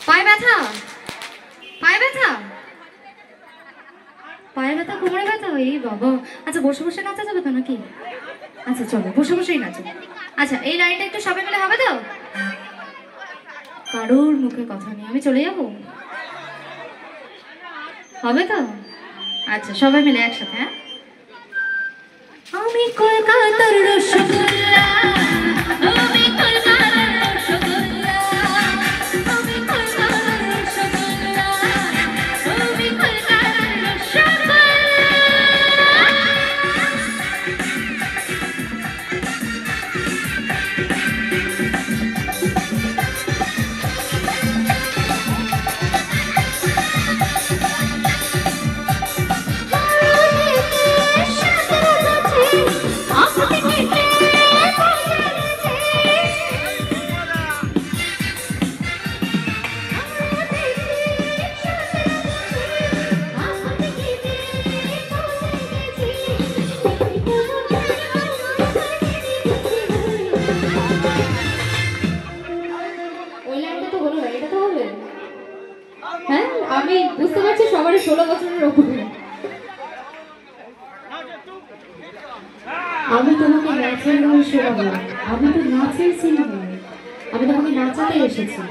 পায়ে ব্যথা, পায়ে ব্যথা, পায়ে ব্যথা, কোমরে ব্যথা, এই বাবা। আচ্ছা বসে বসে নাচা যাবে তো নাকি? আচ্ছা চলো বসে বসেই নাচো। আচ্ছা এই লাইনটা একটু সবাই মিলে হবে তো? কারোর মুখে কথা নেই, আমি চলে যাবো, হবে তো? আচ্ছা সবাই মিলে একসাথে। হ্যাঁ, আমি কলকাতার রসগোল্লা, আমি কলকাতার রসগোল্লা, আমি কলকাতার রসগোল্লা, আমি কলকাতার রসগোল্লা। হ্যাঁ আমি বুঝতে পারছি সবারই 16 বছরের উপরে। আমি তোমাকে নাচের গান শোনাবো, আমি তো নাচের সিনেমা, আমি তোমাকে নাচাতে এসেছি,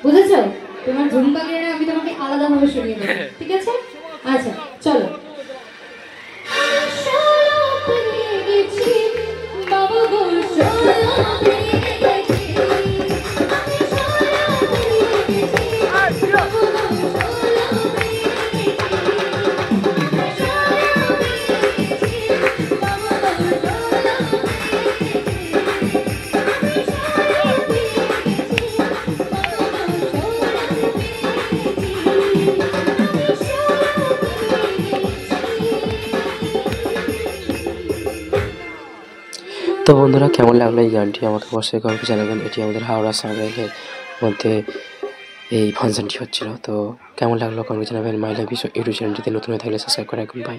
বুঝেছো? তোমার ঝুমকা গেয়ে আমি তোমাকে আলাদাভাবে শুনিয়ে দেবো, ঠিক আছে? আচ্ছা চলো। বাবা গো তো বন্ধুরা কেমন লাগলো এই গানটি আমাকে অবশ্যই কমেন্টে জানাবেন। এটি আমাদের হাওড়া সাংগ্রাইলের মধ্যে এই ফাংশনটি হচ্ছিল। তো কেমন লাগলো কমেন্টে জানাবেন। মাই লাভ ইউটিউব চ্যানেলটিতে নতুন হয়ে থাকলে সাবস্ক্রাইব করে রাখুন। বাই।